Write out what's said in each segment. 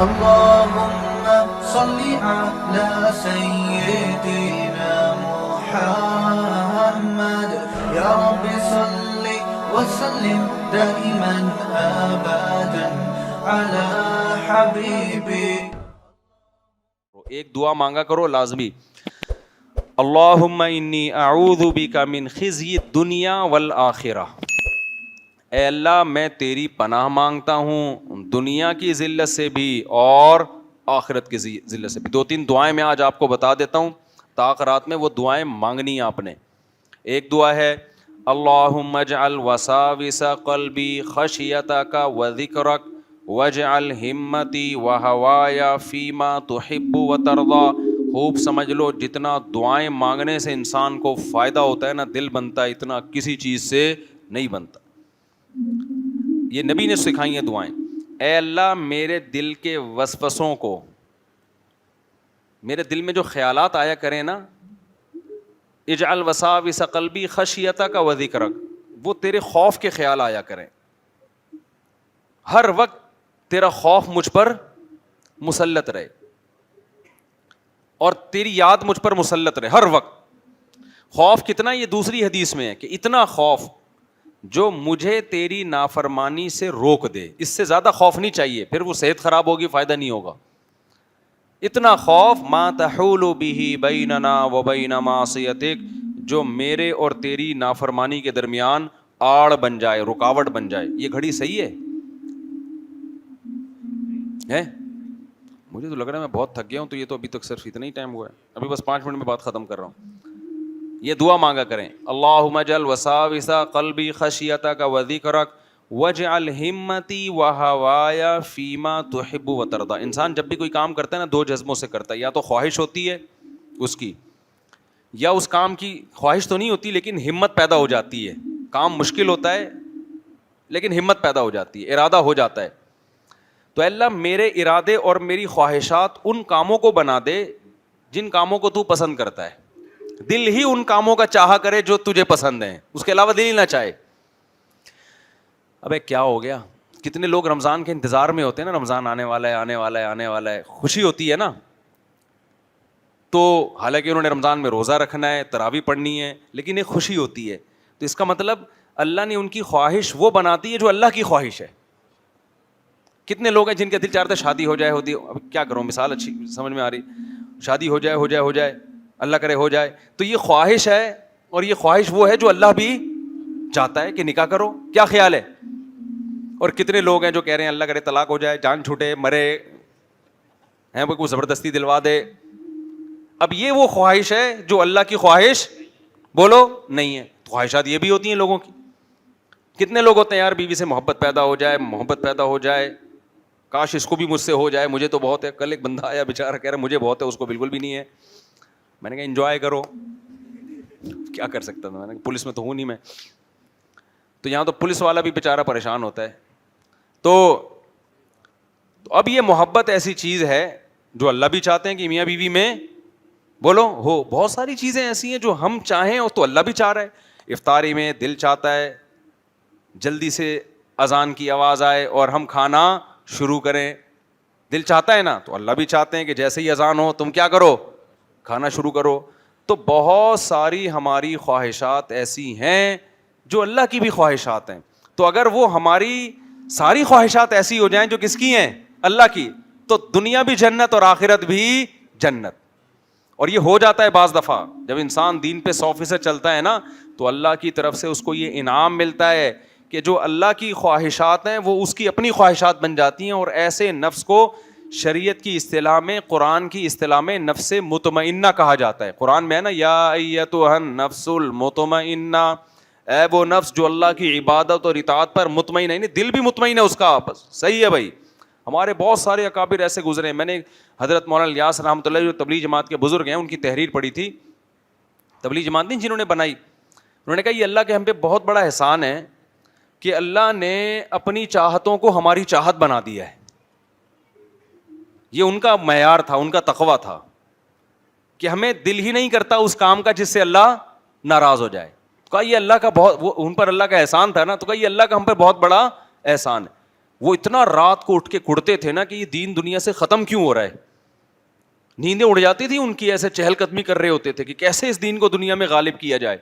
اللهم صل على سيدنا محمد يا رب صل وسلم دائما ابدا على حبيبي. ایک دعا مانگا کرو لازمی, اللہم انی اعوذ بک من خزی الدنیا والآخرہ. اے اللہ میں تیری پناہ مانگتا ہوں دنیا کی ذلت سے بھی اور آخرت کی ذلت سے بھی. 2-3 دعائیں میں آج آپ کو بتا دیتا ہوں, تاخرات میں وہ دعائیں مانگنی ہیں آپ نے. ایک دعا ہے اللہم اجعل وساوس قلبی خشیتک وذکرک واجعل ہمتی وہوایا فیما تحب وترضی. خوب سمجھ لو, جتنا دعائیں مانگنے سے انسان کو فائدہ ہوتا ہے نا, دل بنتا ہے, اتنا کسی چیز سے نہیں بنتا. یہ نبی نے سکھائی ہیں دعائیں. اے اللہ میرے دل کے وسوسوں کو, میرے دل میں جو خیالات آیا کریں نا, اجعل وساوس قلبی خشیتک وذکرک, وہ تیرے خوف کے خیال آیا کریں. ہر وقت تیرا خوف مجھ پر مسلط رہے اور تیری یاد مجھ پر مسلط رہے ہر وقت. خوف کتنا, یہ دوسری حدیث میں ہے کہ اتنا خوف جو مجھے تیری نافرمانی سے روک دے. اس سے زیادہ خوف نہیں چاہیے, پھر وہ صحت خراب ہوگی, فائدہ نہیں ہوگا. اتنا خوف ما تحول به بیننا وبین معصیتک, جو میرے اور تیری نافرمانی کے درمیان آڑ بن جائے, رکاوٹ بن جائے. یہ گھڑی صحیح ہے؟ مجھے تو لگ رہا ہے میں بہت تھک گیا ہوں, تو یہ تو ابھی تک صرف اتنا ہی ٹائم ہوا ہے, ابھی بس 5 منٹ میں بات ختم کر رہا ہوں. یہ دعا مانگا کریں, اللہم اجعل وساوس قلبی خشیتک وذکرک واجعل ہمتی وہوایا فیما تحب وترضی. انسان جب بھی کوئی کام کرتا ہے نا, 2 جذبوں سے کرتا ہے. یا تو خواہش ہوتی ہے اس کی, یا اس کام کی خواہش تو نہیں ہوتی لیکن ہمت پیدا ہو جاتی ہے. کام مشکل ہوتا ہے لیکن ہمت پیدا ہو جاتی ہے, ارادہ ہو جاتا ہے. تو اللہ میرے ارادے اور میری خواہشات ان کاموں کو بنا دے جن کاموں کو تو پسند کرتا ہے. دل ہی ان کاموں کا چاہا کرے جو تجھے پسند ہیں, اس کے علاوہ دل ہی نہ چاہے. ابے کیا ہو گیا, کتنے لوگ رمضان کے انتظار میں ہوتے ہیں نا, رمضان آنے والا ہے آنے والا ہے آنے والا ہے, خوشی ہوتی ہے نا. تو حالانکہ انہوں نے رمضان میں روزہ رکھنا ہے, تراویح پڑھنی ہے, لیکن ایک خوشی ہوتی ہے. تو اس کا مطلب اللہ نے ان کی خواہش وہ بناتی ہے جو اللہ کی خواہش ہے. کتنے لوگ ہیں جن کا دل چاہتا ہے شادی ہو جائے, ہوتی, اب کیا کروں, مثال اچھی سمجھ میں آ رہی, شادی ہو جائے ہو جائے ہو جائے, اللہ کرے ہو جائے. تو یہ خواہش ہے, اور یہ خواہش وہ ہے جو اللہ بھی چاہتا ہے کہ نکاح کرو. کیا خیال ہے؟ اور کتنے لوگ ہیں جو کہہ رہے ہیں اللہ کرے طلاق ہو جائے, جان چھوٹے, مرے ہیں, وہ کوئی زبردستی دلوا دے. اب یہ وہ خواہش ہے جو اللہ کی خواہش بولو نہیں ہے. خواہشات یہ بھی ہوتی ہیں لوگوں کی. کتنے لوگ ہوتے ہیں یار بیوی سے محبت پیدا ہو جائے, محبت پیدا ہو جائے, کاش اس کو بھی مجھ سے ہو جائے, مجھے تو بہت ہے. کل ایک بندہ آیا بیچارہ کہہ رہا مجھے بہت ہے, اس کو بالکل بھی نہیں ہے. میں نے کہا انجوائے کرو. کیا کر سکتا تھا, میں نے کہا پولیس میں تو ہوں نہیں میں, تو یہاں تو پولیس والا بھی بیچارہ پریشان ہوتا ہے. تو اب یہ محبت ایسی چیز ہے جو اللہ بھی چاہتے ہیں کہ میاں بیوی میں بولو ہو. بہت ساری چیزیں ایسی ہیں جو ہم چاہیں اور تو اللہ بھی چاہ رہا ہے. افطاری میں دل چاہتا ہے جلدی سے اذان کی آواز آئے اور ہم کھانا شروع کریں, دل چاہتا ہے نا. تو اللہ بھی چاہتے ہیں کہ جیسے ہی اذان ہو تم کیا کرو, کھانا شروع کرو. تو بہت ساری ہماری خواہشات ایسی ہیں جو اللہ کی بھی خواہشات ہیں. تو اگر وہ ہماری ساری خواہشات ایسی ہو جائیں جو کس کی ہیں, اللہ کی, تو دنیا بھی جنت اور آخرت بھی جنت. اور یہ ہو جاتا ہے بعض دفعہ جب انسان دین پہ 100% چلتا ہے نا, تو اللہ کی طرف سے اس کو یہ انعام ملتا ہے کہ جو اللہ کی خواہشات ہیں وہ اس کی اپنی خواہشات بن جاتی ہیں. اور ایسے نفس کو شریعت کی اصطلاح میں, قرآن کی اصطلاح میں نفس مطمئنہ کہا جاتا ہے. قرآن میں ہے نا, یا ایتھا النفس المطمئنہ, اے وہ نفس جو اللہ کی عبادت اور اطاعت پر مطمئن ہے. دل بھی مطمئن ہے اس کا, بس صحیح ہے بھائی. ہمارے بہت سارے اکابر ایسے گزرے ہیں. میں نے حضرت مولانا الیاس رحمۃ اللہ جو تبلیغ جماعت کے بزرگ ہیں ان کی تحریر پڑھی تھی. تبلیغ جماعت نہیں جنہوں نے بنائی, انہوں نے کہا یہ اللہ کے ہم پہ بہت بڑا احسان ہے کہ اللہ نے اپنی چاہتوں کو ہماری چاہت بنا دیا ہے. یہ ان کا معیار تھا, ان کا تقویٰ تھا کہ ہمیں دل ہی نہیں کرتا اس کام کا جس سے اللہ ناراض ہو جائے. کہا یہ اللہ کا بہت, وہ ان پر اللہ کا احسان تھا نا, تو کہا یہ اللہ کا ہم پہ بہت بڑا احسان ہے. وہ اتنا رات کو اٹھ کے کڑتے تھے نا کہ یہ دین دنیا سے ختم کیوں ہو رہا ہے. نیندیں اڑ جاتی تھی ان کی, ایسے چہل قدمی کر رہے ہوتے تھے کہ کیسے اس دین کو دنیا میں غالب کیا جائے.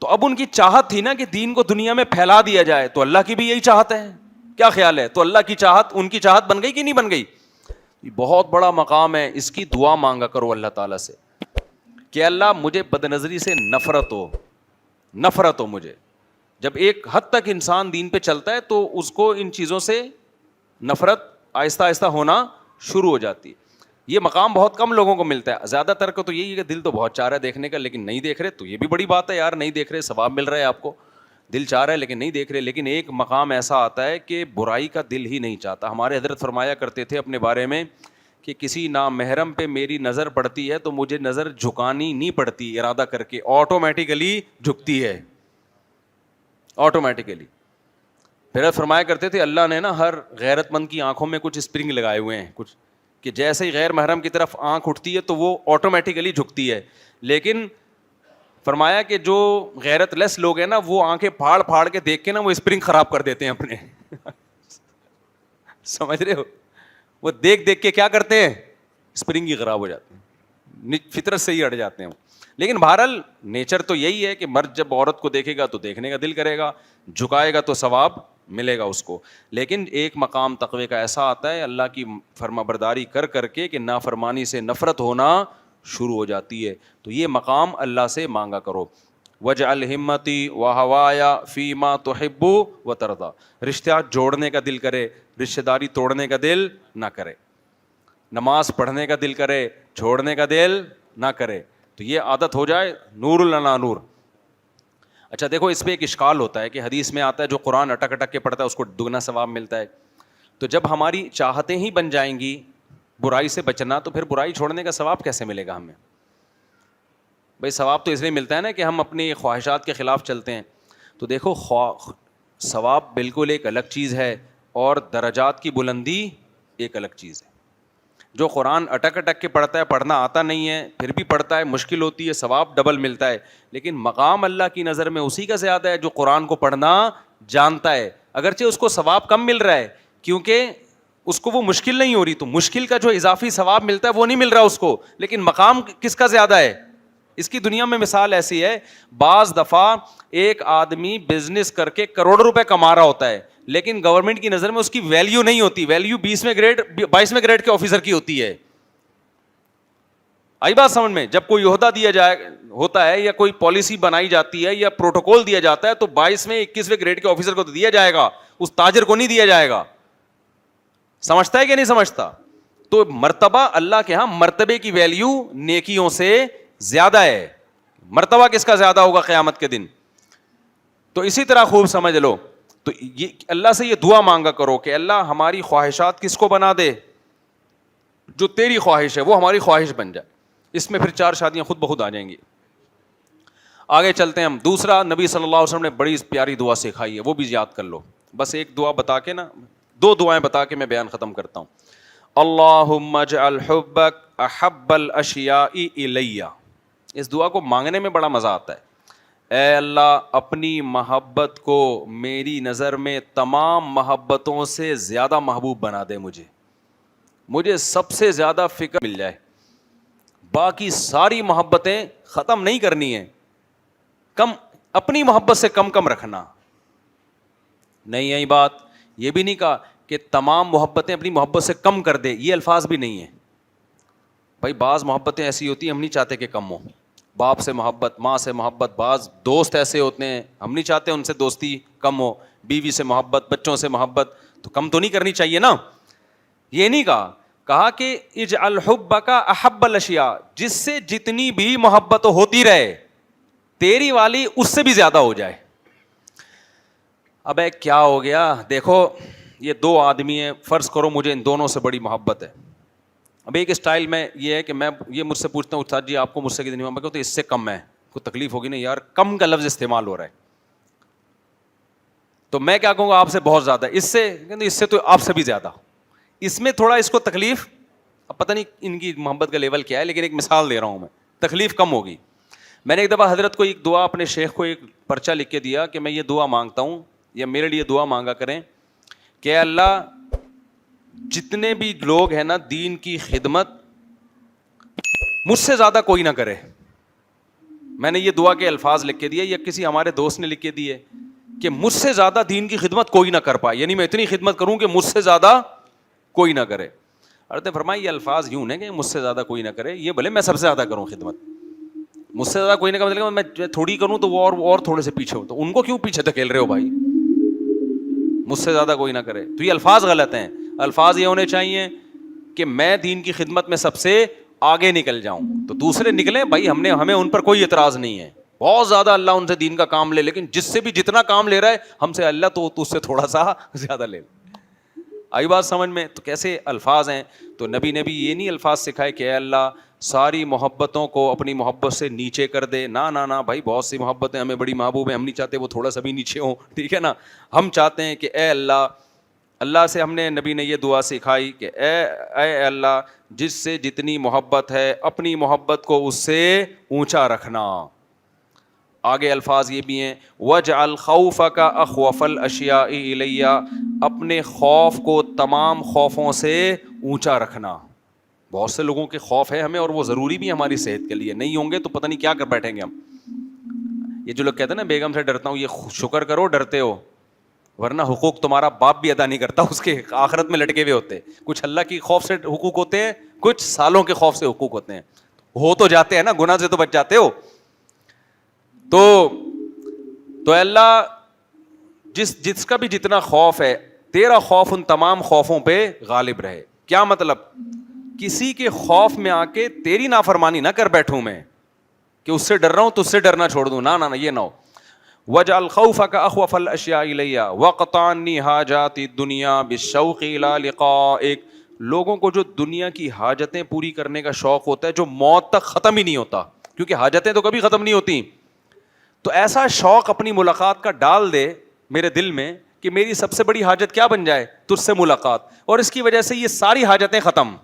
تو اب ان کی چاہت تھی نا کہ دین کو دنیا میں پھیلا دیا جائے, تو اللہ کی بھی یہی چاہت ہے. کیا خیال ہے؟ تو اللہ کی چاہت ان کی چاہت بن گئی کہ نہیں بن گئی؟ یہ بہت بڑا مقام ہے, اس کی دعا مانگا کرو اللہ تعالیٰ سے کہ اللہ مجھے بد نظری سے نفرت ہو مجھے. جب ایک حد تک انسان دین پہ چلتا ہے تو اس کو ان چیزوں سے نفرت آہستہ آہستہ ہونا شروع ہو جاتی ہے. یہ مقام بہت کم لوگوں کو ملتا ہے. زیادہ تر کو تو یہی ہے کہ دل تو بہت چاہ رہا ہے دیکھنے کا لیکن نہیں دیکھ رہے, تو یہ بھی بڑی بات ہے یار, نہیں دیکھ رہے, ثواب مل رہا ہے آپ کو. دل چاہ رہا ہے لیکن نہیں دیکھ رہے. لیکن ایک مقام ایسا آتا ہے کہ برائی کا دل ہی نہیں چاہتا. ہمارے حضرت فرمایا کرتے تھے اپنے بارے میں کہ کسی نامحرم پہ میری نظر پڑتی ہے تو مجھے نظر جھکانی نہیں پڑتی, ارادہ کر کے آٹومیٹیکلی جھکتی ہے, آٹومیٹیکلی. پھر فرمایا کرتے تھے اللہ نے نا ہر غیرت مند کی آنکھوں میں کچھ اسپرنگ لگائے ہوئے ہیں, کچھ کہ جیسے ہی غیر محرم کی طرف آنکھ اٹھتی ہے تو وہ آٹومیٹیکلی جھکتی ہے. لیکن فرمایا کہ جو غیرت لیس لوگ ہیں نا وہ آنکھیں پھاڑ پھاڑ کے دیکھ کے نا وہ اسپرنگ خراب کر دیتے ہیں اپنے. سمجھ رہے ہو؟ وہ دیکھ دیکھ کے کیا کرتے ہیں, اسپرنگ ہی خراب ہو جاتے ہیں, فطرت سے ہی ہٹ جاتے ہیں. لیکن بہرحال نیچر تو یہی ہے کہ مرد جب عورت کو دیکھے گا تو دیکھنے کا دل کرے گا, جھکائے گا تو ثواب ملے گا اس کو. لیکن ایک مقام تقوی کا ایسا آتا ہے اللہ کی فرما برداری کر کر کے کہ نافرمانی سے نفرت ہونا شروع ہو جاتی ہے. تو یہ مقام اللہ سے مانگا کرو. وجعل ہمتی وہوایا فیما تحب وترضی, رشتہ جوڑنے کا دل کرے, رشتہ داری توڑنے کا دل نہ کرے, نماز پڑھنے کا دل کرے, چھوڑنے کا دل نہ کرے. تو یہ عادت ہو جائے, نور لنا نور. اچھا دیکھو اس پہ ایک اشکال ہوتا ہے کہ حدیث میں آتا ہے جو قرآن اٹک اٹک کے پڑھتا ہے اس کو دگنا ثواب ملتا ہے. تو جب ہماری چاہتیں ہی بن جائیں گی برائی سے بچنا تو پھر برائی چھوڑنے کا ثواب کیسے ملے گا ہمیں؟ بھائی ثواب تو اس لیے ملتا ہے نا کہ ہم اپنی خواہشات کے خلاف چلتے ہیں. تو دیکھو ثواب بالکل ایک الگ چیز ہے اور درجات کی بلندی ایک الگ چیز ہے. جو قرآن اٹک اٹک کے پڑھتا ہے, پڑھنا آتا نہیں ہے پھر بھی پڑھتا ہے, مشکل ہوتی ہے, ثواب ڈبل ملتا ہے. لیکن مقام اللہ کی نظر میں اسی کا زیادہ ہے جو قرآن کو پڑھنا جانتا ہے, اگرچہ اس کو ثواب کم مل رہا ہے کیونکہ اس کو وہ مشکل نہیں ہو رہی. تو مشکل کا جو اضافی ثواب ملتا ہے وہ نہیں مل رہا اس کو, لیکن مقام کس کا زیادہ ہے؟ اس کی دنیا میں مثال ایسی ہے, بعض دفعہ ایک آدمی بزنس کر کے کروڑوں روپے کما رہا ہوتا ہے لیکن گورنمنٹ کی نظر میں اس کی ویلیو نہیں ہوتی, ویلیو 22ویں گریڈ کے آفیسر کی ہوتی ہے. آئی بات سمجھ میں؟ جب کوئی عہدہ دیا جائے ہوتا ہے یا کوئی پالیسی بنائی جاتی ہے یا پروٹوکول دیا جاتا ہے تو 21ویں گریڈ کے آفیسر کو تو دیا جائے گا, اس تاجر کو نہیں دیا جائے گا. سمجھتا ہے کہ نہیں سمجھتا؟ تو مرتبہ اللہ کے ہاں مرتبے کی ویلیو نیکیوں سے زیادہ ہے. مرتبہ کس کا زیادہ ہوگا قیامت کے دن؟ تو اسی طرح خوب سمجھ لو. تو یہ اللہ سے یہ دعا مانگا کرو کہ اللہ ہماری خواہشات کس کو بنا دے, جو تیری خواہش ہے وہ ہماری خواہش بن جائے. اس میں پھر 4 شادیاں خود بخود آ جائیں گی. آگے چلتے ہیں ہم. دوسرا نبی صلی اللہ علیہ وسلم نے بڑی پیاری دعا سکھائی ہے, وہ بھی یاد کر لو. بس ایک دعا بتا کے نا, 2 دعائیں بتا کے میں بیان ختم کرتا ہوں. اللہم اجعل حبک احب الاشیاء الی. اس دعا کو مانگنے میں بڑا مزہ آتا ہے. اے اللہ اپنی محبت کو میری نظر میں تمام محبتوں سے زیادہ محبوب بنا دے. مجھے سب سے زیادہ فکر مل جائے, باقی ساری محبتیں ختم نہیں کرنی ہیں, کم اپنی محبت سے کم رکھنا. نہیں یہی بات, یہ بھی نہیں کہا کہ تمام محبتیں اپنی محبت سے کم کر دے, یہ الفاظ بھی نہیں ہیں. بھائی بعض محبتیں ایسی ہوتی ہیں ہم نہیں چاہتے کہ کم ہو. باپ سے محبت, ماں سے محبت, بعض دوست ایسے ہوتے ہیں ہم نہیں چاہتے ان سے دوستی کم ہو, بیوی سے محبت, بچوں سے محبت, تو کم تو نہیں کرنی چاہیے نا. یہ نہیں کہا کہ اجعل حبک احب الاشیاء, جس سے جتنی بھی محبت ہوتی رہے تیری والی اس سے بھی زیادہ ہو جائے. اب کیا ہو گیا؟ دیکھو یہ 2 آدمی ہیں, فرض کرو مجھے ان دونوں سے بڑی محبت ہے. اب ایک اسٹائل میں یہ ہے کہ میں یہ مجھ سے پوچھتا ہوں استاد جی آپ کو مجھ سے کتنی محبت ہے, تو اس سے کم ہے, کوئی تکلیف ہوگی نہیں یار, کم کا لفظ استعمال ہو رہا ہے. تو میں کیا کہوں گا آپ سے بہت زیادہ, اس سے تو آپ سے بھی زیادہ. اس میں تھوڑا اس کو تکلیف, اب پتہ نہیں ان کی محبت کا لیول کیا ہے, لیکن ایک مثال دے رہا ہوں میں, تکلیف کم ہوگی. میں نے ایک دفعہ حضرت کو ایک دعا, اپنے شیخ کو ایک پرچہ لکھ کے دیا کہ میں یہ دعا مانگتا ہوں یا میرے لیے دعا مانگا کریں کہ اللہ جتنے بھی لوگ ہیں نا دین کی خدمت مجھ سے زیادہ کوئی نہ کرے. میں نے یہ دعا کے الفاظ لکھ کے دیے یا کسی ہمارے دوست نے لکھ کے دیے کہ مجھ سے زیادہ دین کی خدمت کوئی نہ کر پائے, یعنی میں اتنی خدمت کروں کہ مجھ سے زیادہ کوئی نہ کرے. حضرت فرمایا یہ الفاظ یوں ہیں کہ مجھ سے زیادہ کوئی نہ کرے, یہ بھلے میں سب سے زیادہ کروں خدمت, مجھ سے زیادہ کوئی نہ کرے, میں تھوڑی کروں تو وہ اور تھوڑے سے پیچھے ہو, تو ان کو کیوں پیچھے دھکیل رہے ہو بھائی, مجھ سے زیادہ کوئی نہ کرے. تو یہ الفاظ غلط ہیں. الفاظ یہ ہونے چاہیے کہ میں دین کی خدمت میں سب سے آگے نکل جاؤں, تو دوسرے نکلیں بھائی, ہمیں ان پر کوئی اعتراض نہیں ہے, بہت زیادہ اللہ ان سے دین کا کام لے, لیکن جس سے بھی جتنا کام لے رہا ہے ہم سے اللہ تو اس سے تھوڑا سا زیادہ لے. آئی بات سمجھ میں؟ تو کیسے الفاظ ہیں. تو نبی نے بھی یہ نہیں الفاظ سکھائے کہ اے اللہ ساری محبتوں کو اپنی محبت سے نیچے کر دے, نہ بھائی, بہت سی محبتیں ہمیں بڑی محبوب ہیں, ہم نہیں چاہتے وہ تھوڑا سا بھی نیچے ہوں, ٹھیک ہے نا. ہم چاہتے ہیں کہ اے اللہ سے ہم نے, نبی نے یہ دعا سکھائی کہ اے اللہ جس سے جتنی محبت ہے اپنی محبت کو اس سے اونچا رکھنا. آگے الفاظ یہ بھی ہیں وَاجْعَلْ خَوْفَكَ أَخْوَفَ الْأَشْيَاءِ إِلَيَّ, اپنے خوف کو تمام خوفوں سے اونچا رکھنا. بہت سے لوگوں کے خوف ہے ہمیں, اور وہ ضروری بھی ہے ہماری صحت کے لیے, نہیں ہوں گے تو پتہ نہیں کیا کر بیٹھیں گے ہم. یہ جو لوگ کہتے ہیں نا بیگم سے ڈرتا ہوں, یہ شکر کرو ڈرتے ہو, ورنہ حقوق تمہارا باپ بھی ادا نہیں کرتا, اس کے آخرت میں لٹکے ہوئے ہوتے. کچھ اللہ کی خوف سے حقوق ہوتے ہیں, کچھ سالوں کے خوف سے حقوق ہوتے ہیں. ہو تو جاتے ہیں نا, گناہ سے تو بچ جاتے ہو. تو اللہ جس کا بھی جتنا خوف ہے, تیرا خوف ان تمام خوفوں پہ غالب رہے. کیا مطلب؟ کسی کے خوف میں آ کے تیری نافرمانی نہ کر بیٹھوں میں کہ اس سے ڈر رہا ہوں تو اس سے ڈرنا چھوڑ دوں, نہ یہ نہ ہو. وَاجْعَلْ خَوْفَكَ أَخْوَفَ الْأَشْيَاءِ إِلَيَّ وَاقْطَعْنِي حَاجَاتِ الدُّنْيَا بِالشَّوْقِ إِلَىٰ لِقَائِكَ. لوگوں کو جو دنیا کی حاجتیں پوری کرنے کا شوق ہوتا ہے جو موت تک ختم ہی نہیں ہوتا, کیونکہ حاجتیں تو کبھی ختم نہیں ہوتی, تو ایسا شوق اپنی ملاقات کا ڈال دے میرے دل میں کہ میری سب سے بڑی حاجت کیا بن جائے, تجھ سے ملاقات, اور اس کی وجہ سے یہ ساری حاجتیں ختم,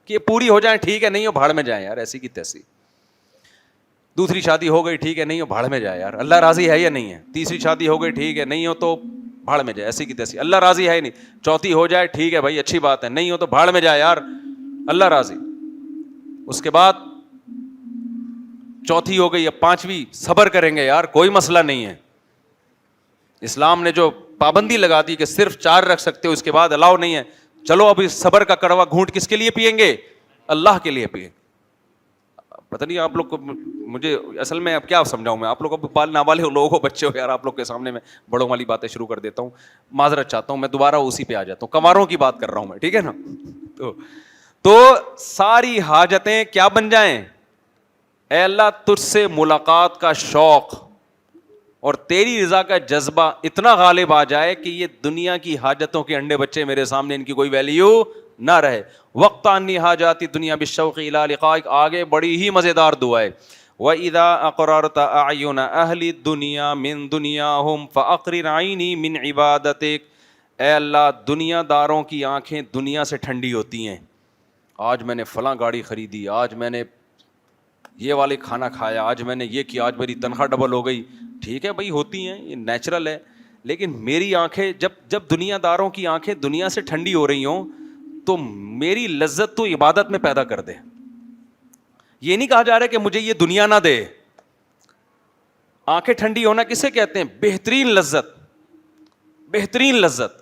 کہ یہ پوری ہو جائیں, ٹھیک ہے, نہیں ہو بھاڑ میں جائیں یار, ایسی کی تیسی. دوسری شادی ہو گئی, ٹھیک ہے, نہیں ہو بھاڑ میں جائے یار, اللہ راضی ہے یا نہیں ہے. تیسری شادی ہو گئی, ٹھیک ہے, نہیں ہو تو بھاڑ میں جائے, ایسی کی تیسی, اللہ راضی ہے نہیں. چوتھی ہو جائے, ٹھیک ہے بھائی, اچھی بات ہے, نہیں ہو تو بھاڑ میں جائے یار, اللہ راضی. اس کے بعد چوتھی ہو گئی, اب پانچویں صبر کریں گے یار, کوئی مسئلہ نہیں ہے. اسلام نے جو پابندی لگا دی کہ صرف 4 رکھ سکتے ہو, اس کے بعد الاؤ نہیں ہے, چلو اب اس صبر کا کڑوا گھونٹ کس کے لیے پیئیں گے, اللہ کے لیے پیئیں. پتہ نہیں آپ لوگ کو, مجھے اصل میں اب کیا سمجھاؤں میں آپ لوگ کو, نابالغ لوگوں کو, بچے ہو یار, آپ لوگ کے سامنے میں بڑوں والی باتیں شروع کر دیتا ہوں, معذرت چاہتا ہوں, میں دوبارہ اسی پہ آ جاتا ہوں, کنواروں کی بات کر رہا ہوں میں, ٹھیک ہے نا. تو ساری حاجتیں کیا بن جائیں, اے اللہ تجھ سے ملاقات کا شوق اور تیری رضا کا جذبہ اتنا غالب آ جائے کہ یہ دنیا کی حاجتوں کے انڈے بچے میرے سامنے, ان کی کوئی ویلیو نہ رہے. وقت انی حاجات دنیا بالشوق الی لقائک, آگے بڑی ہی مزیدار دعا ہے. وَإِذَا أَقْرَرْتَ أَعْيُنَ أَهْلِ الدُّنْيَا مِن دُنْيَاهُمْ فَأَقْرِرْ عَيْنِي مِنْ عِبَادَتِكَ. اے اللہ دنیا داروں کی آنکھیں دنیا سے ٹھنڈی ہوتی ہیں, آج میں نے فلاں گاڑی خریدی, آج میں نے یہ والے کھانا کھایا, آج میں نے یہ کیا, آج میری تنخواہ ڈبل ہو گئی. ٹھیک ہے بھائی, ہوتی ہیں, یہ نیچرل ہے, لیکن میری آنکھیں جب دنیا داروں کی آنکھیں دنیا سے ٹھنڈی ہو رہی ہوں تو میری لذت تو عبادت میں پیدا کر دے. یہ نہیں کہا جا رہا کہ مجھے یہ دنیا نہ دے. آنکھیں ٹھنڈی ہونا کسے کہتے ہیں؟ بہترین لذت, بہترین لذت.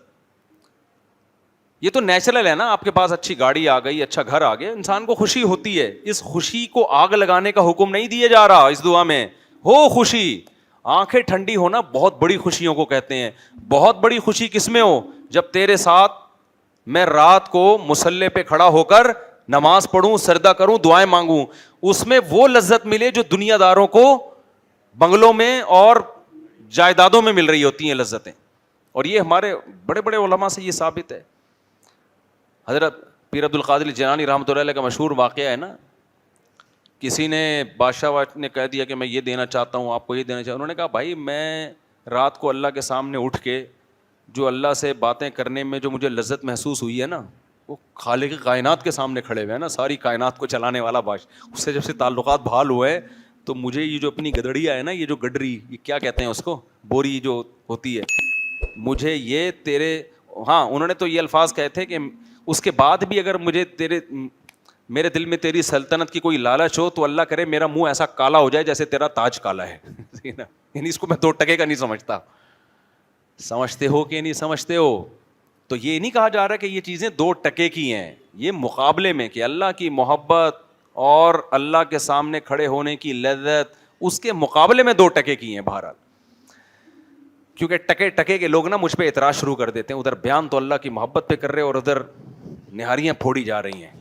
یہ تو نیچرل ہے نا, آپ کے پاس اچھی گاڑی آ گئی, اچھا گھر آ گیا, انسان کو خوشی ہوتی ہے. اس خوشی کو آگ لگانے کا حکم نہیں دیا جا رہا اس دعا میں. ہو خوشی, آنکھیں ٹھنڈی ہونا بہت بڑی خوشیوں کو کہتے ہیں. بہت بڑی خوشی کس میں ہو؟ جب تیرے ساتھ میں رات کو مصلی پہ کھڑا ہو کر نماز پڑھوں, سجدہ کروں, دعائیں مانگوں, اس میں وہ لذت ملے جو دنیا داروں کو بنگلوں میں اور جائیدادوں میں مل رہی ہوتی ہیں لذتیں. اور یہ ہمارے بڑے بڑے علماء سے یہ ثابت ہے. حضرت پیر عبد القادر جیلانی رحمۃ اللہ علیہ کا مشہور واقعہ ہے نا, کسی نے بادشاہ نے کہہ دیا کہ میں یہ دینا چاہتا ہوں, آپ کو یہ دینا چاہتا ہوں. انہوں نے کہا بھائی میں رات کو اللہ کے سامنے اٹھ کے جو اللہ سے باتیں کرنے میں جو مجھے لذت محسوس ہوئی ہے نا, وہ خالق کائنات کے سامنے کھڑے ہوئے ہیں نا, ساری کائنات کو چلانے والا بادشاہ, اس سے جب سے تعلقات بحال ہوئے تو مجھے یہ جو اپنی گدڑیا ہے نا, یہ جو گڈری, یہ کیا کہتے ہیں اس کو, بوری جو ہوتی ہے, مجھے یہ تیرے ہاں انہوں نے تو یہ الفاظ کہے تھے کہ اس کے بعد بھی اگر میرے دل میں تیری سلطنت کی کوئی لالچ ہو تو اللہ کرے میرا منہ ایسا کالا ہو جائے جیسے تیرا تاج کالا ہے. یعنی اس کو میں 2 ٹکے کا نہیں سمجھتا. سمجھتے ہو کہ نہیں سمجھتے ہو؟ تو یہ نہیں کہا جا رہا کہ یہ چیزیں 2 ٹکے کی ہیں, یہ مقابلے میں کہ اللہ کی محبت اور اللہ کے سامنے کھڑے ہونے کی لذت اس کے مقابلے میں 2 ٹکے کی ہیں. بہرحال کیونکہ ٹکے ٹکے کے لوگ نا مجھ پہ اعتراض شروع کر دیتے ہیں, ادھر بیان تو اللہ کی محبت پہ کر رہے اور ادھر نہاریاں پھوڑی جا رہی ہیں.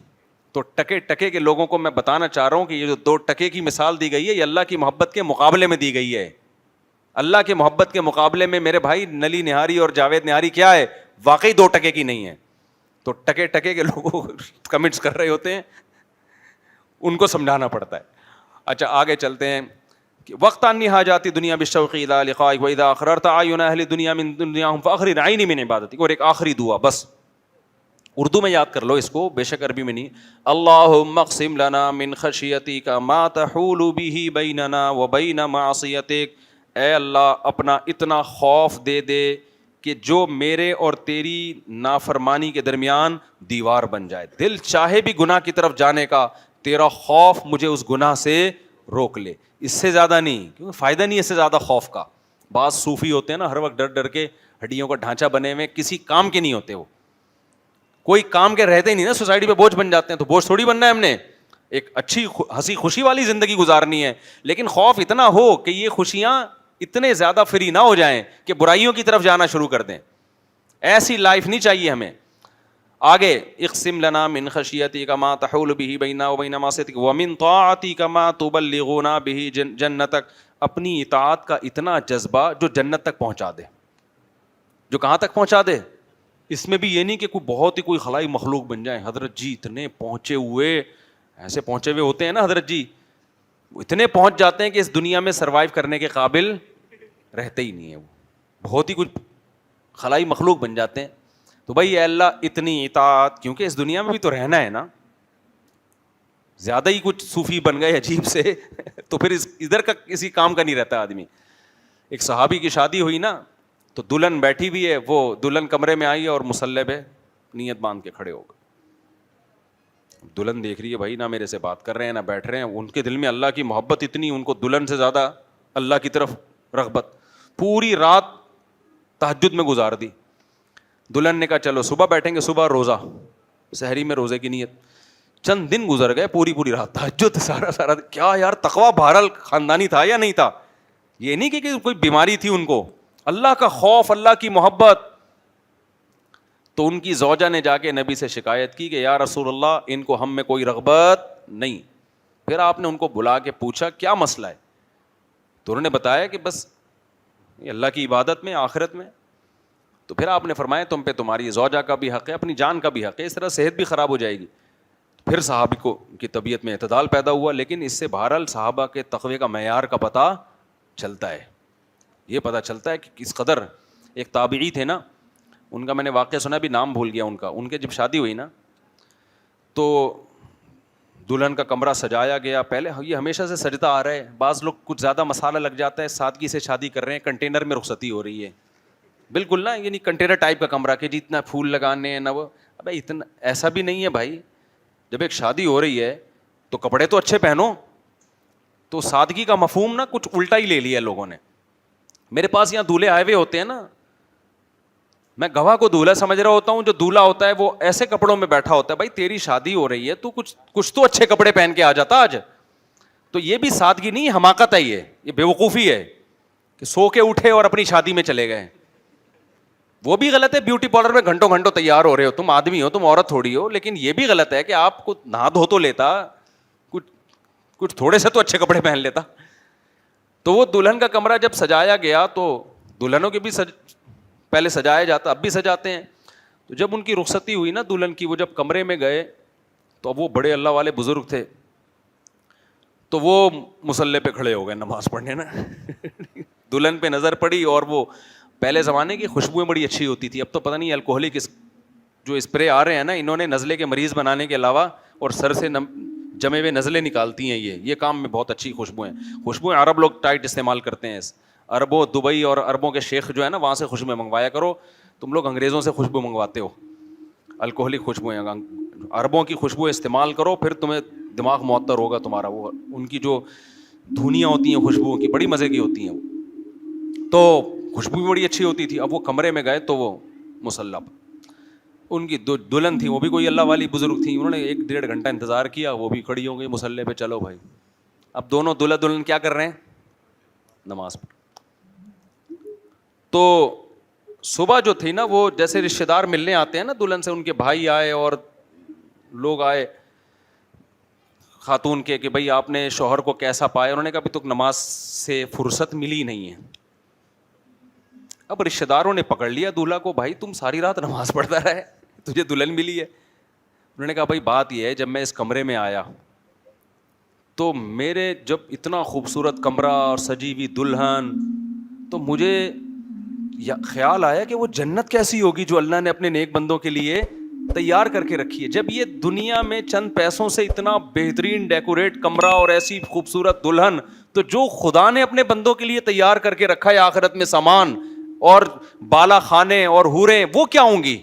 تو ٹکے ٹکے کے لوگوں کو میں بتانا چاہ رہا ہوں کہ یہ جو 2 ٹکے کی مثال دی گئی ہے یہ اللہ کی محبت کے مقابلے میں دی گئی ہے. اللہ کے محبت کے مقابلے میں میرے بھائی نلی نہاری اور جاوید نہاری کیا ہے, واقعی 2 ٹکے کی نہیں ہے. تو ٹکے ٹکے کے لوگوں کمنٹس کر رہے ہوتے ہیں, ان کو سمجھانا پڑتا ہے. اچھا آگے چلتے ہیں. وقت انی حاجاتی دنیا بالشوق الی لقائک واذا اخررت اعین اہل دنیا من دنیاہم فاخرج عینی من عبادتک. اور ایک آخری دعا, بس اردو میں یاد کر لو اس کو, بے شک عربی میں نہیں. اللہم اقسم لنا من خشیتک ما تحول به بیننا وبین معصیتک. اے اللہ اپنا اتنا خوف دے دے کہ جو میرے اور تیری نافرمانی کے درمیان دیوار بن جائے. دل چاہے بھی گناہ کی طرف جانے کا, تیرا خوف مجھے اس گناہ سے روک لے. اس سے زیادہ نہیں, کیونکہ فائدہ نہیں اس سے زیادہ خوف کا. بعض صوفی ہوتے ہیں نا ہر وقت ڈر ڈر کے ہڈیوں کا ڈھانچہ بنے ہوئے, کسی کام کے نہیں ہوتے, وہ کوئی کام کے رہتے ہی نہیں نا, سوسائٹی پہ بوجھ بن جاتے ہیں. تو بوجھ تھوڑی بننا ہے ہم نے, ایک اچھی ہنسی خوشی والی زندگی گزارنی ہے. لیکن خوف اتنا ہو کہ یہ خوشیاں اتنے زیادہ فری نہ ہو جائیں کہ برائیوں کی طرف جانا شروع کر دیں. ایسی لائف نہیں چاہیے ہمیں. آگے اقسم لنا من خشیتک ما تحول به بیننا وبین معصیتک ومن طاعتک ما تبلغنا به جنتک. اپنی اطاعت کا اتنا جذبہ جو جنت تک پہنچا دے. جو کہاں تک پہنچا دے؟ اس میں بھی یہ نہیں کہ کوئی بہت ہی کوئی خلائی مخلوق بن جائے. حضرت جی اتنے پہنچے ہوئے, ایسے پہنچے ہوئے ہوتے ہیں نا حضرت جی, اتنے پہنچ جاتے ہیں کہ اس دنیا میں سروائیو کرنے کے قابل رہتے ہی نہیں ہے. وہ بہت ہی کچھ خلائی مخلوق بن جاتے ہیں. تو بھائی اے اللہ اتنی اطاعت, کیونکہ اس دنیا میں بھی تو رہنا ہے نا. زیادہ ہی کچھ صوفی بن گئے عجیب سے تو پھر ادھر کا کسی کام کا نہیں رہتا آدمی. ایک صحابی کی شادی ہوئی نا, تو دلہن بیٹھی ہوئی ہے, وہ دلہن کمرے میں آئی اور مصلی پہ نیت باندھ کے کھڑے ہو گئے. دلہن دیکھ رہی ہے بھائی نہ میرے سے بات کر رہے ہیں نہ بیٹھ رہے ہیں. ان کے دل میں اللہ کی محبت اتنی, ان کو دلہن سے زیادہ اللہ کی طرف رغبت. پوری رات تہجد میں گزار دی. دلہن نے کہا چلو صبح بیٹھیں گے, صبح روزہ, سحری میں روزے کی نیت. چند دن گزر گئے, پوری رات تہجد, سارا کیا یار تقویٰ بہرحال خاندانی تھا یا نہیں تھا. یہ نہیں کہ کوئی بیماری تھی ان کو, اللہ کا خوف, اللہ کی محبت. تو ان کی زوجہ نے جا کے نبی سے شکایت کی کہ یا رسول اللہ ان کو ہم میں کوئی رغبت نہیں. پھر آپ نے ان کو بلا کے پوچھا کیا مسئلہ ہے؟ تو انہوں نے بتایا کہ بس اللہ کی عبادت میں, آخرت میں. تو پھر آپ نے فرمایا تم پہ تمہاری زوجہ کا بھی حق ہے, اپنی جان کا بھی حق ہے, اس طرح صحت بھی خراب ہو جائے گی. پھر صحابی کو کی طبیعت میں اعتدال پیدا ہوا. لیکن اس سے بہرحال صحابہ کے تقوی کا معیار کا پتہ چلتا ہے. یہ پتہ چلتا ہے کہ کس قدر. ایک تابعی تھے نا, ان کا میں نے واقعہ سنا, بھی نام بھول گیا ان کا. ان کے جب شادی ہوئی نا تو دلہن کا کمرہ سجایا گیا. پہلے یہ ہمیشہ سے سجتا آ رہا ہے, بعض لوگ کچھ زیادہ مسالہ لگ جاتا ہے, سادگی سے شادی کر رہے ہیں, کنٹینر میں رخصتی ہو رہی ہے بالکل نا, یعنی کنٹینر ٹائپ کا کمرہ کہ جتنا پھول لگانے ہیں نہ وہ. ابے اتنا ایسا بھی نہیں ہے بھائی. جب ایک شادی ہو رہی ہے تو کپڑے تو اچھے پہنو. تو سادگی کا مفہوم نا کچھ الٹا ہی لے لیا لوگوں نے. میرے پاس یہاں دولہے آئے ہوئے ہوتے ہیں نا, میں گواہ کو دولہا سمجھ رہا ہوتا ہوں, جو دولہا ہوتا ہے وہ ایسے کپڑوں میں بیٹھا ہوتا ہے. بھائی تیری شادی ہو رہی ہے, تو کچھ تو اچھے کپڑے پہن کے آ جاتا آج. تو یہ بھی سادگی نہیں, حماقت ہے, یہ بیوقوفی ہے کہ سو کے اٹھے اور اپنی شادی میں چلے گئے. وہ بھی غلط ہے, بیوٹی پارلر میں گھنٹوں گھنٹوں تیار ہو رہے ہو, تم آدمی ہو, تم عورت تھوڑی ہو. لیکن یہ بھی غلط ہے کہ آپ کو نہا دھو تو لیتا, کچھ تھوڑے سے تو اچھے کپڑے پہن لیتا. تو وہ دلہن کا کمرہ جب سجایا گیا تو دلہنوں کے بھی پہلے سجایا جاتا, اب بھی سجاتے ہیں. تو جب ان کی رخصتی ہوئی نا دلہن کی, وہ جب کمرے میں گئے تو اب وہ بڑے اللہ والے بزرگ تھے, تو وہ مصلی پہ کھڑے ہو گئے نماز پڑھنے نا. دلہن پہ نظر پڑی, اور وہ پہلے زمانے کی خوشبوئیں بڑی اچھی ہوتی تھی. اب تو پتہ نہیں الکوہلک جو اسپرے آ رہے ہیں نا, انہوں نے نزلے کے مریض بنانے کے علاوہ اور سر سے جمے ہوئے نزلے نکالتی ہیں. یہ کام میں بہت اچھی خوشبوئیں عرب لوگ ٹائٹ استعمال کرتے ہیں. عربوں, دبئی اور عربوں کے شیخ جو ہے نا, وہاں سے خوشبوئیں منگوایا کرو. تم لوگ انگریزوں سے خوشبو منگواتے ہو, الکوہلک خوشبوئیں, عربوں کی خوشبو استعمال کرو, پھر تمہیں دماغ معطر ہوگا تمہارا. وہ ان کی جو دھنیاں ہوتی ہیں خوشبوؤں کی بڑی مزے کی ہوتی ہیں, تو خوشبو بھی بڑی اچھی ہوتی تھی. اب وہ کمرے میں گئے تو وہ مصلی پر ان کی دلہن تھی, وہ بھی کوئی اللہ والی بزرگ تھی, انہوں نے 1-1.5 گھنٹہ انتظار کیا, وہ بھی کھڑی ہو گئی مصلی پہ, چلو بھائی. اب دونوں دلہا دلہن کیا کر رہے ہیں, نماز پڑھ. تو صبح جو تھی نا, وہ جیسے رشتے دار ملنے آتے ہیں نا دلہن سے, ان کے بھائی آئے اور لوگ آئے خاتون کے کہ بھائی آپ نے شوہر کو کیسا پایا, انہوں نے کہا ابھی تک نماز سے فرصت ملی نہیں ہے. اب رشتے داروں نے پکڑ لیا دولہا کو, بھائی تم ساری رات نماز پڑھتا رہے, تجھے دلہن ملی ہے. انہوں نے کہا بھائی بات یہ ہے, جب میں اس کمرے میں آیا تو میرے جب اتنا خوبصورت کمرہ اور سجی ہوئی دلہن, تو مجھے خیال آیا کہ وہ جنت کیسی ہوگی جو اللہ نے اپنے نیک بندوں کے لیے تیار کر کے رکھی ہے. جب یہ دنیا میں چند پیسوں سے اتنا بہترین ڈیکوریٹ کمرہ اور ایسی خوبصورت دلہن, تو جو خدا نے اپنے بندوں کے لیے تیار کر کے رکھا ہے آخرت میں سامان اور بالا خانے اور حوریں, وہ کیا ہوں گی.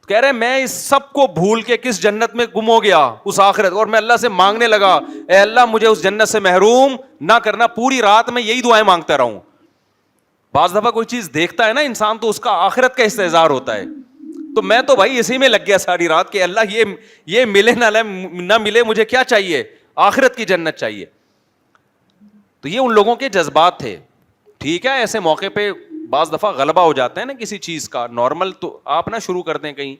کہہ رہے میں اس سب کو بھول کے کس جنت میں گم ہو گیا اس آخرت, اور میں اللہ سے مانگنے لگا, اے اللہ مجھے اس جنت سے محروم نہ کرنا. پوری رات میں یہی دعائیں مانگتا رہوں. بعض دفعہ کوئی چیز دیکھتا ہے نا انسان تو اس کا آخرت کا استحضار ہوتا ہے, تو میں تو بھائی اسی میں لگ گیا ساری رات کہ اللہ یہ ملے نہ ملے, مجھے کیا چاہیے, آخرت کی جنت چاہیے. تو یہ ان لوگوں کے جذبات تھے. ٹھیک ہے, ایسے موقع پہ بعض دفعہ غلبہ ہو جاتا ہے نا کسی چیز کا, نارمل تو آپ نہ شروع کر دیں کہیں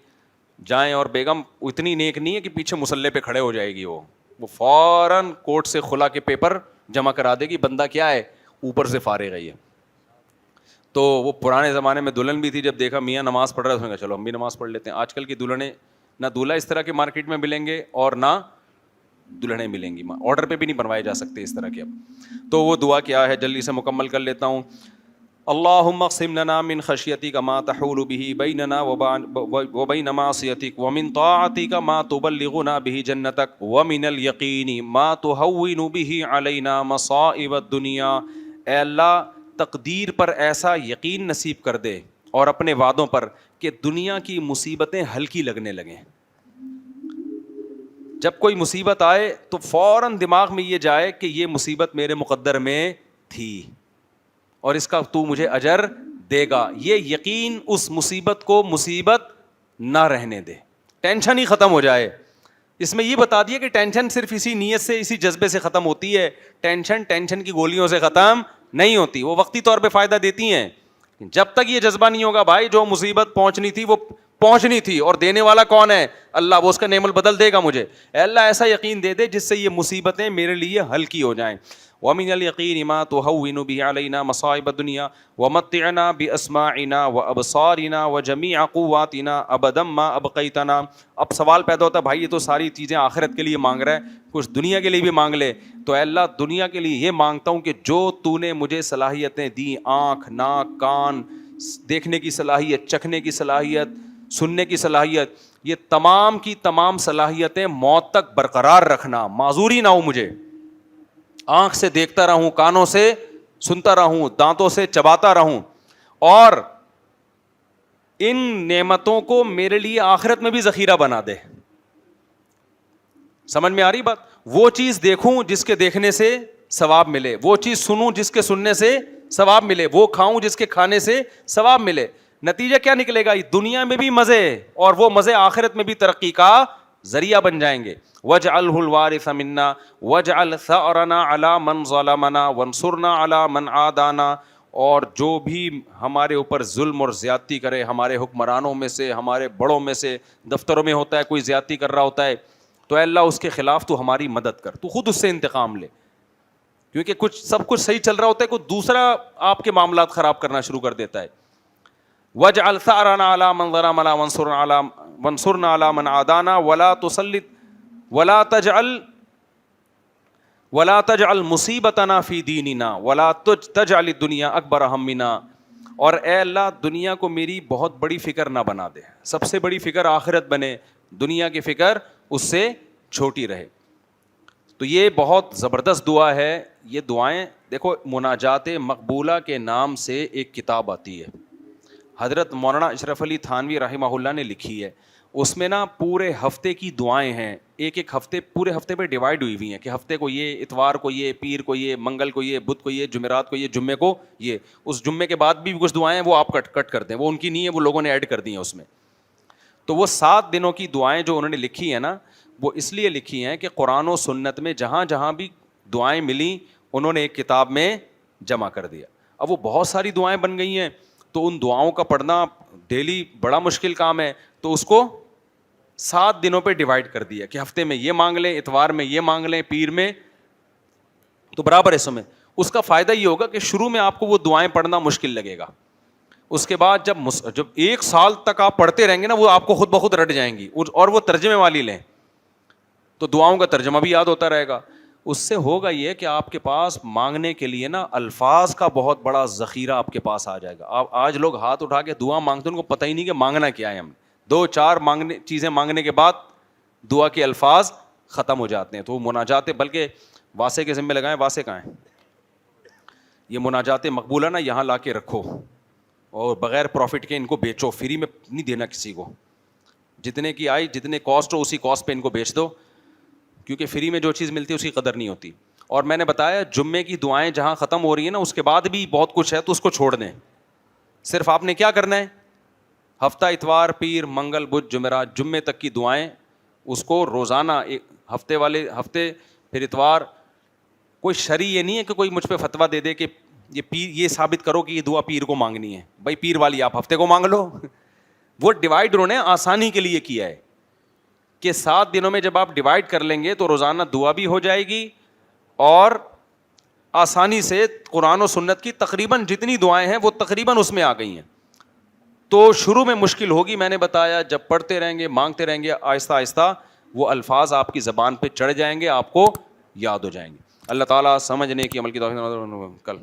جائیں, اور بیگم اتنی نیک نہیں ہے کہ پیچھے مصلی پہ کھڑے ہو جائے گی, وہ فوراً کورٹ سے کھلا کے پیپر جمع کرا دے گی, بندہ کیا ہے اوپر سے فارغ ہے یہ. تو وہ پرانے زمانے میں دلہن بھی تھی, جب دیکھا میاں نماز پڑھ رہا ہے, اس نے کہا چلو ہم بھی نماز پڑھ لیتے ہیں. آج کل کی دلہنیں نہ دولہا اس طرح کے مارکیٹ میں ملیں گے اور نہ دلہنیں ملیں گی, آرڈر پہ بھی نہیں بنوائے جا سکتے اس طرح کے. اب تو وہ دعا کیا ہے جلدی سے مکمل کر لیتا ہوں. اللہم اقسم لنا من خشیتک ما تحول به بیننا وبین معصیتک ومن طاعتک ما تبلغنا به جنتک ومن الیقین ما تہون به علینا مصائب الدنیا. اے اللہ تقدیر پر ایسا یقین نصیب کر دے اور اپنے وعدوں پر کہ دنیا کی مصیبتیں ہلکی لگنے لگیں. جب کوئی مصیبت آئے تو فوراً دماغ میں یہ جائے کہ یہ مصیبت میرے مقدر میں تھی اور اس کا تو مجھے اجر دے گا. یہ یقین اس مصیبت کو مصیبت نہ رہنے دے, ٹینشن ہی ختم ہو جائے. اس میں یہ بتا دیا کہ ٹینشن صرف اسی نیت سے, اسی جذبے سے ختم ہوتی ہے. ٹینشن کی گولیوں سے ختم نہیں ہوتی, وہ وقتی طور پہ فائدہ دیتی ہیں. جب تک یہ جذبہ نہیں ہوگا بھائی, جو مصیبت پہنچنی تھی وہ پہنچنی تھی, اور دینے والا کون ہے, اللہ, وہ اس کا نعم البدل دے گا مجھے. اے اللہ ایسا یقین دے دے جس سے یہ مصیبتیں میرے لیے ہلکی ہو جائیں. ومن الیقین ما تہون به علینا مصائب الدنیا ومتعنا باسماعنا وابصارنا وجمیع قواتنا ابدا ما ابقیتنا. اب سوال پیدا ہوتا ہے بھائی یہ تو ساری چیزیں آخرت کے لیے مانگ رہا ہے, کچھ دنیا کے لیے بھی مانگ لے. تو اے اللہ دنیا کے لیے یہ مانگتا ہوں کہ جو تو نے مجھے صلاحیتیں دی, آنکھ, ناک, کان, دیکھنے کی صلاحیت, چکھنے کی صلاحیت, سننے کی صلاحیت, یہ تمام کی تمام صلاحیتیں موت تک برقرار رکھنا, معذوری نہ ہو مجھے. آنکھ سے دیکھتا رہوں, کانوں سے سنتا رہوں, دانتوں سے چباتا رہوں, اور ان نعمتوں کو میرے لیے آخرت میں بھی ذخیرہ بنا دے. سمجھ میں آ رہی بات؟ وہ چیز دیکھوں جس کے دیکھنے سے ثواب ملے, وہ چیز سنوں جس کے سننے سے ثواب ملے, وہ کھاؤں جس کے کھانے سے ثواب ملے. نتیجہ کیا نکلے گا, دنیا میں بھی مزے اور وہ مزے آخرت میں بھی ترقی کا ذریعہ بن جائیں گے. وَاجْعَلْهُ الْوَارِثَ مِنَّا وَاجْعَلْ ثَأْرَنَا عَلَىٰ مَنْ ظَلَمَنَا وَانصُرْنَا عَلَىٰ مَنْ عَادَانَا. اور جو بھی ہمارے اوپر ظلم اور زیادتی کرے, ہمارے حکمرانوں میں سے, ہمارے بڑوں میں سے, دفتروں میں ہوتا ہے کوئی زیادتی کر رہا ہوتا ہے, تو اے اللہ اس کے خلاف تو ہماری مدد کر, تو خود اس سے انتقام لے, کیونکہ سب کچھ صحیح چل رہا ہوتا ہے, کوئی دوسرا آپ کے معاملات خراب کرنا شروع کر دیتا ہے. وَاجْعَلْ ثَأْرَنَا عَلَىٰ مَنْ ظَلَمَنَا وَانصُرْنَا عَلَىٰ مَنْ عَادَانَا وَلَا تَجْعَلْ مُصِيبَتَنَا فِي دِينِنَا وَلَا تَجْعَلِ الدُّنْيَا أَكْبَرَ هَمِّنَا. اور اے اللہ دنیا کو میری بہت بڑی فکر نہ بنا دے, سب سے بڑی فکر آخرت بنے, دنیا کی فکر اس سے چھوٹی رہے. تو یہ بہت زبردست دعا ہے. یہ دعائیں دیکھو, مناجات مقبولہ کے نام سے ایک کتاب آتی ہے, حضرت مولانا اشرف علی تھانوی رحمہ اللہ نے لکھی ہے. اس میں نا پورے ہفتے کی دعائیں ہیں, ایک ایک ہفتے, پورے ہفتے پہ ڈیوائڈ ہوئی ہوئی ہیں کہ ہفتے کو یہ, اتوار کو یہ, پیر کو یہ, منگل کو یہ, بدھ کو یہ, جمعرات کو یہ, جمعے کو یہ. اس جمعے کے بعد بھی کچھ دعائیں ہیں وہ آپ کٹ کرتے ہیں, وہ ان کی نہیں ہے, وہ لوگوں نے ایڈ کر دی ہیں اس میں. تو وہ 7 دنوں کی دعائیں جو انہوں نے لکھی ہیں نا, وہ اس لیے لکھی ہیں کہ قرآن و سنت میں جہاں جہاں بھی دعائیں ملیں انہوں نے ایک کتاب میں جمع کر دیا. اب وہ بہت ساری دعائیں بن گئی ہیں, تو ان دعاؤں کا پڑھنا ڈیلی بڑا مشکل کام ہے, تو اس کو 7 دنوں پہ ڈیوائڈ کر دیا کہ ہفتے میں یہ مانگ لیں, اتوار میں یہ مانگ لیں, پیر میں, تو برابر حصوں میں. اس کا فائدہ یہ ہوگا کہ شروع میں آپ کو وہ دعائیں پڑھنا مشکل لگے گا, اس کے بعد جب 1 سال تک آپ پڑھتے رہیں گے نا, وہ آپ کو خود بخود رٹ جائیں گی, اور وہ ترجمے والی لیں تو دعاؤں کا ترجمہ بھی یاد ہوتا رہے گا. اس سے ہوگا یہ کہ آپ کے پاس مانگنے کے لیے نا الفاظ کا بہت بڑا ذخیرہ آپ کے پاس آ جائے گا. آپ آج لوگ ہاتھ اٹھا کے دعا مانگتے ہیں, ان کو پتہ ہی نہیں کہ مانگنا کیا ہے. ہم 2-4 چیزیں مانگنے کے بعد دعا کے الفاظ ختم ہو جاتے ہیں. تو وہ مناجات, بلکہ واسے کے ذمہ لگائیں, واسے کہاں ہیں, یہ مناجات مقبولہ نا یہاں لا کے رکھو, اور بغیر پروفٹ کے ان کو بیچو, فری میں نہیں دینا کسی کو. جتنے کی آئی, جتنے کاسٹ ہو اسی کاسٹ پہ ان کو بیچ دو, کیونکہ فری میں جو چیز ملتی ہے اس کی قدر نہیں ہوتی. اور میں نے بتایا جمعے کی دعائیں جہاں ختم ہو رہی ہیں نا, اس کے بعد بھی بہت کچھ ہے, تو اس کو چھوڑ دیں. صرف آپ نے کیا کرنا ہے, ہفتہ اتوار, پیر, منگل, بدھ, جمعرات, جمعے تک کی دعائیں اس کو روزانہ, ہفتے والے ہفتے, پھر اتوار. کوئی شرعی یہ نہیں ہے کہ کوئی مجھ پہ فتویٰ دے دے کہ یہ پیر, یہ ثابت کرو کہ یہ دعا پیر کو مانگنی ہے. بھائی پیر والی آپ ہفتے کو مانگ لو. وہ ڈیوائڈ انہوں نے آسانی کے لیے کیا ہے کہ 7 دنوں میں جب آپ ڈیوائڈ کر لیں گے تو روزانہ دعا بھی ہو جائے گی, اور آسانی سے قرآن و سنت کی تقریباً جتنی دعائیں ہیں وہ تقریباً اس میں آ گئی ہیں. تو شروع میں مشکل ہوگی, میں نے بتایا جب پڑھتے رہیں گے, مانگتے رہیں گے, آہستہ آہستہ وہ الفاظ آپ کی زبان پہ چڑھ جائیں گے, آپ کو یاد ہو جائیں گے. اللہ تعالیٰ سمجھنے کی, عمل کی توفیق. کل